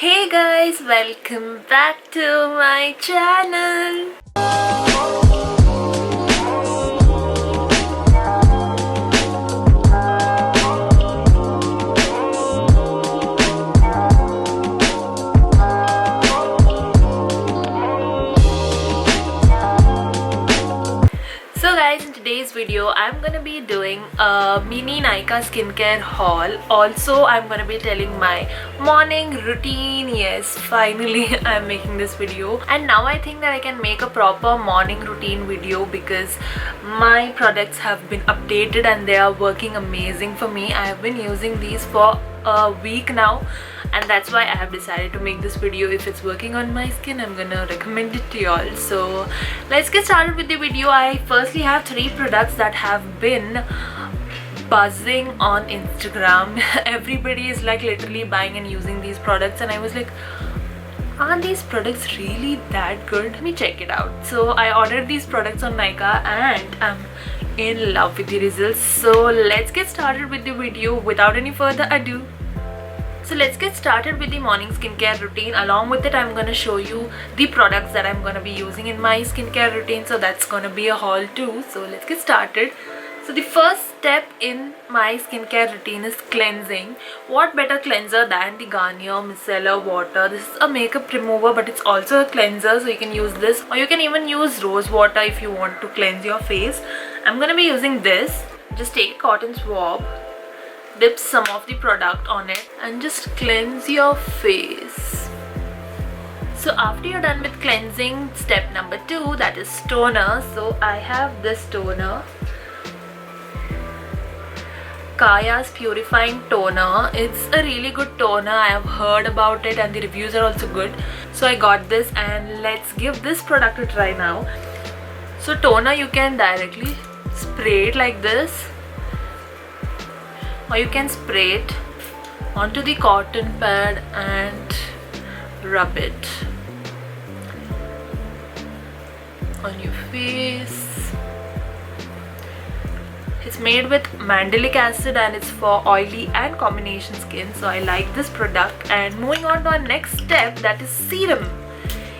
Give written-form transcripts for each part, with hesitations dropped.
Hey guys, welcome back to my channel. So guys, in today's video I'm gonna be doing a mini Nykaa skincare haul. Also I'm gonna be telling my morning routine. Yes, finally I'm making this video, and now I think that I can make a proper morning routine video because my products have been updated and they are working amazing for me. I have been using these for a week now, and that's why I have decided to make this video. If it's working on my skin, I'm gonna recommend it to y'all. So let's get started with the video. I firstly have 3 products that have been buzzing on Instagram. Everybody is like literally buying and using these products, and I was like, are these products really that good? Let me check it out. So I ordered these products on Nykaa and I'm in love with the results. So let's get started with the video without any further ado. So let's get started with the morning skincare routine. Along with it, I'm gonna show you the products that I'm gonna be using in my skincare routine, so that's gonna be a haul too. So let's get started. So the first step in my skincare routine is cleansing. What better cleanser than the Garnier Micellar Water? This is a makeup remover, but it's also a cleanser, so you can use this, or you can even use rose water if you want to cleanse your face. I'm gonna be using this. Just take a cotton swab, dip some of the product on it, and just cleanse your face. So after you're done with cleansing, step number 2, that is toner. So I have this toner, Kaya's Purifying Toner. It's a really good toner. I have heard about it and the reviews are also good, so I got this, and let's give this product a try now. So toner, you can directly spray it like this, or you can spray it onto the cotton pad and rub it on your face. It's made with mandelic acid and it's for oily and combination skin, so I like this product. And moving on to our next step, that is serum.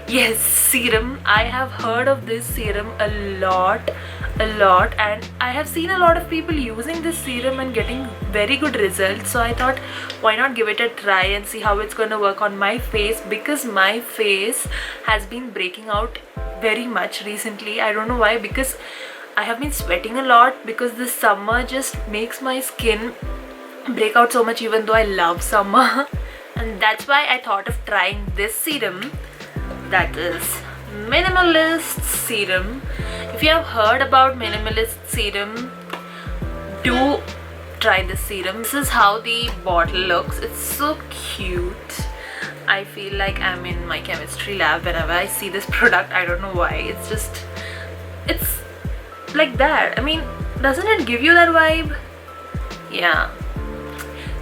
Yes, serum. I have heard of this serum a lot, and I have seen a lot of people using this serum and getting very good results, so I thought, why not give it a try and see how it's going to work on my face, because my face has been breaking out very much recently. I don't know why, because I have been sweating a lot, because this summer just makes my skin break out so much, even though I love summer. And that's why I thought of trying this serum, that is Minimalist Serum. If you have heard about Minimalist Serum, do try this serum. This is how the bottle looks. It's so cute. I feel like I'm in my chemistry lab whenever I see this product. I don't know why. It's like that. I mean, doesn't it give you that vibe? Yeah.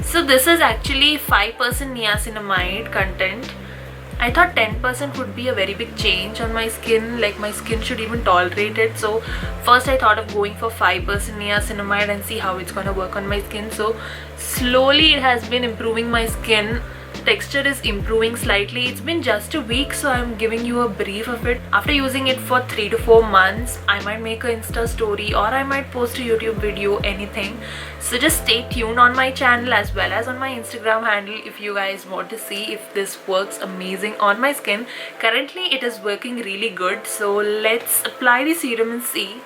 So this is actually 5% niacinamide content. I thought 10% would be a very big change on my skin, like my skin should even tolerate it. So first I thought of going for 5% niacinamide and see how it's gonna work on my skin. So slowly it has been improving my skin. Texture is improving slightly. It's been just a week, so I'm giving you a brief of it. After using it for 3 to 4 months, I might make an Insta story or I might post a YouTube video, anything. So just stay tuned on my channel as well as on my Instagram handle if you guys want to see if this works amazing on my skin. Currently it is working really good, so let's apply the serum and see.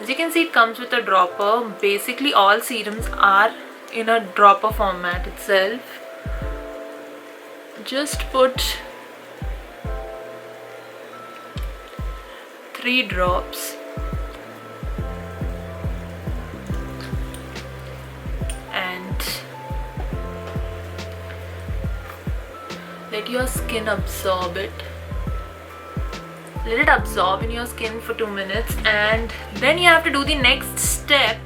As you can see, it comes with a dropper. Basically all serums are in a dropper format itself. Just put 3 drops and let your skin absorb it. Let it absorb in your skin for 2 minutes, and then you have to do the next step,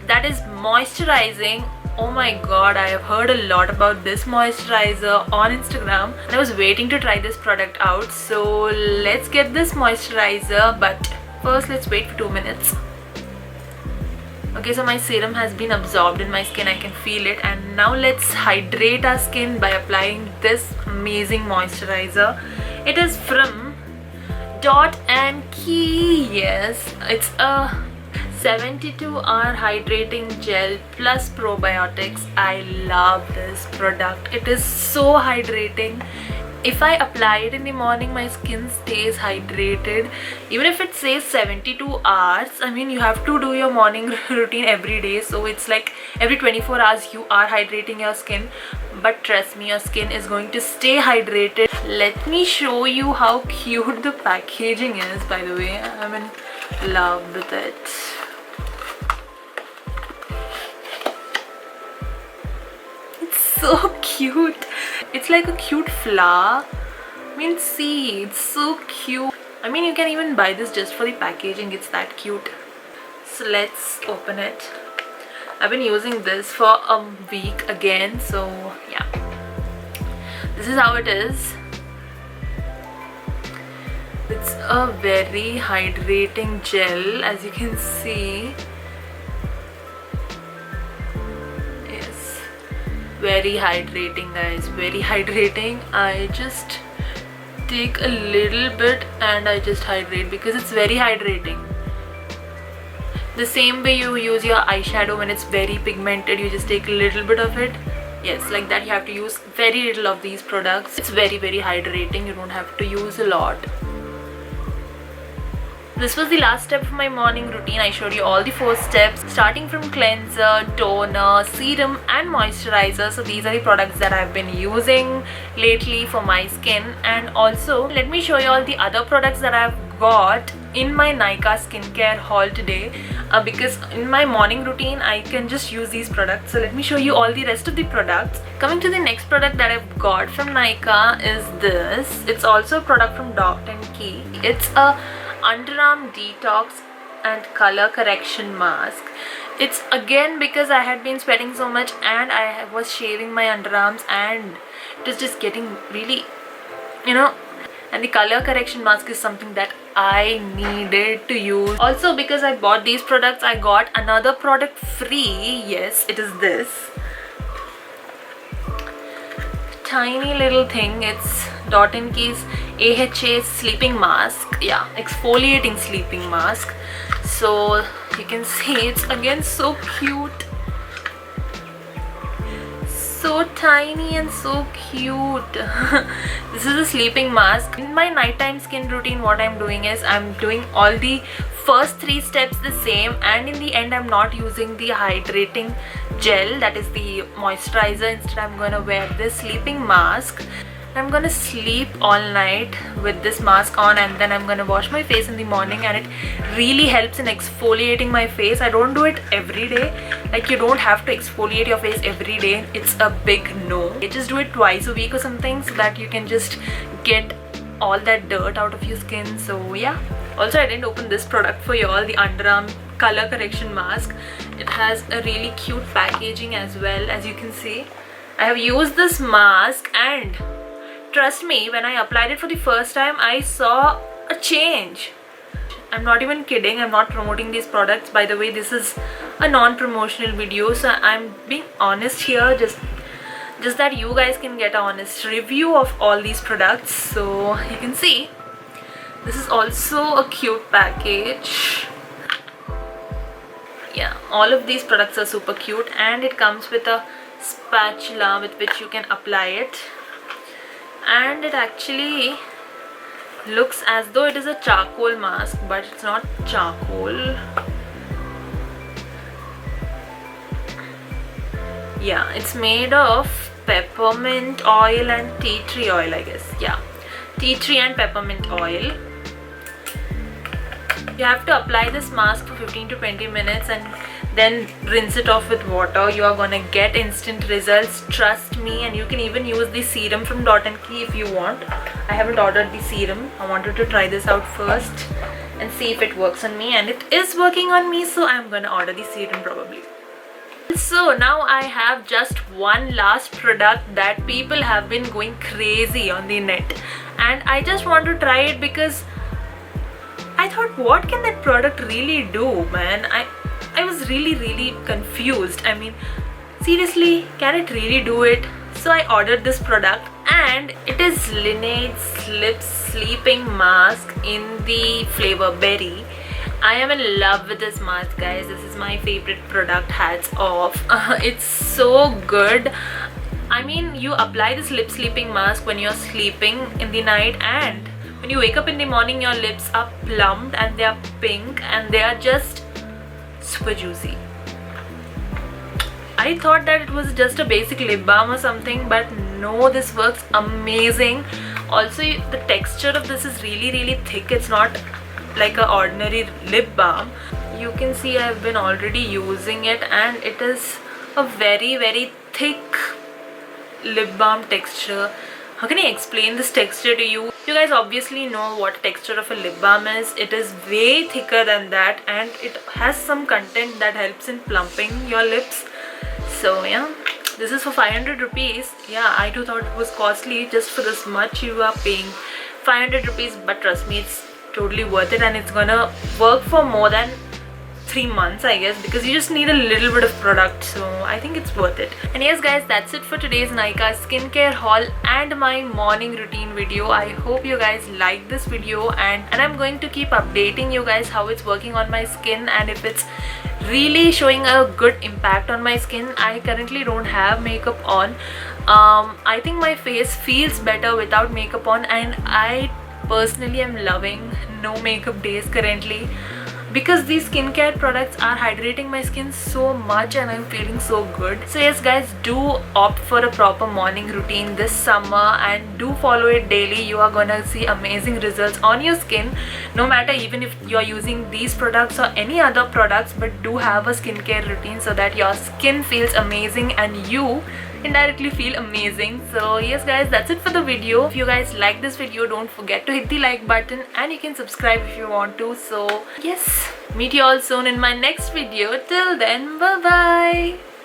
that is moisturizing. Oh my god, I have heard a lot about this moisturizer on Instagram and I was waiting to try this product out. So let's get this moisturizer, but first let's wait for 2 minutes. Okay, so my serum has been absorbed in my skin, I can feel it. And now let's hydrate our skin by applying this amazing moisturizer. It is from Dot and Key. Yes, it's a 72-hour hydrating gel plus probiotics. I love this product. It is so hydrating. If I apply it in the morning, my skin stays hydrated. Even if it says 72 hours, I mean, you have to do your morning routine every day. So it's like every 24 hours you are hydrating your skin. But trust me, your skin is going to stay hydrated. Let me show you how cute the packaging is, by the way. I'm in love with it. So cute. It's like a cute flower. I mean, see, it's so cute. I mean, you can even buy this just for the packaging. It's that cute. So let's open it. I've been using this for a week again, so yeah, this is how it is. It's a very hydrating gel, as you can see. Very hydrating, guys, very hydrating. I just take a little bit and I just hydrate because it's very hydrating. The same way you use your eyeshadow when it's very pigmented, you just take a little bit of it. Yes, like that. You have to use very little of these products. It's very hydrating. You don't have to use a lot. This was the last step of my morning routine. I showed you all the 4 steps, starting from cleanser, toner, serum and moisturizer. So these are the products that I've been using lately for my skin. And also let me show you all the other products that I've got in my Nykaa skincare haul today, because in my morning routine I can just use these products. So let me show you all the rest of the products. Coming to the next product that I've got from Nykaa is this. It's also a product from Dot and Key. It's a underarm detox and color correction mask. It's again because I had been sweating so much and I was shaving my underarms and it was just getting really, and the color correction mask is something that I needed to use. Also, because I bought these products, I got another product free. Yes, it is this tiny little thing. It's Dot & Key's AHA sleeping mask. Yeah, exfoliating sleeping mask. So you can see it's again so cute, so tiny and so cute. This is a sleeping mask. In my nighttime skin routine, what I'm doing is I'm doing all the first 3 steps the same, and in the end I'm not using the hydrating gel, that is the moisturizer. Instead I'm gonna wear this sleeping mask. I'm gonna sleep all night with this mask on, and then I'm gonna wash my face in the morning, and it really helps in exfoliating my face. I don't do it every day. Like, you don't have to exfoliate your face every day. It's a big no. You just do it twice a week or something, so that you can just get all that dirt out of your skin. So yeah. Also, I didn't open this product for you all, the underarm color correction mask. It has a really cute packaging as well, as you can see. I have used this mask, and trust me, when I applied it for the first time, I saw a change. I'm not even kidding. I'm not promoting these products. By the way, this is a non-promotional video, so I'm being honest here, just that you guys can get an honest review of all these products. So you can see this is also a cute package. Yeah, all of these products are super cute, and it comes with a spatula with which you can apply it. And it actually looks as though it is a charcoal mask, but it's not charcoal. Yeah, it's made of peppermint oil and tea tree oil, I guess. Yeah, tea tree and peppermint oil. You have to apply this mask for 15 to 20 minutes and then rinse it off with water. You are gonna get instant results, trust me. And you can even use the serum from Dot & Key if you want. I haven't ordered the serum. I wanted to try this out first and see if it works on me, and it is working on me, so I'm gonna order the serum probably. So now I have just one last product that people have been going crazy on the net, and I just want to try it because I thought, what can that product really do, man? I was really confused. I mean, seriously, can it really do it? So I ordered this product, and it is Laneige Lip Sleeping Mask in the flavor berry. I am in love with this mask, guys. This is my favorite product, hats off. It's so good. I mean, you apply this lip sleeping mask when you're sleeping in the night, and when you wake up in the morning, your lips are plumped and they are pink and they are just super juicy. I thought that it was just a basic lip balm or something, but no, this works amazing. Also, the texture of this is really thick. It's not like a ordinary lip balm. You can see I've been already using it, and it is a very thick lip balm texture. How can I explain this texture to you? You guys obviously know what texture of a lip balm is. It is way thicker than that, and it has some content that helps in plumping your lips. So yeah, this is for 500 rupees. Yeah, I too thought it was costly. Just for this much you are paying 500 rupees, but trust me, it's totally worth it, and it's gonna work for more than 3 months, I guess, because you just need a little bit of product. So I think it's worth it. And yes guys, that's it for today's Nykaa skincare haul and my morning routine video. I hope you guys like this video, and I'm going to keep updating you guys how it's working on my skin and if it's really showing a good impact on my skin. I currently don't have makeup on. I think my face feels better without makeup on, and I personally am loving no makeup days currently, because these skincare products are hydrating my skin so much and I'm feeling so good. So yes guys, do opt for a proper morning routine this summer and do follow it daily. You are gonna see amazing results on your skin, no matter even if you're using these products or any other products, but do have a skincare routine so that your skin feels amazing and you indirectly feel amazing. So yes guys, that's it for the video. If you guys like this video, don't forget to hit the like button, and you can subscribe if you want to. So yes, meet you all soon in my next video. Till then, bye bye.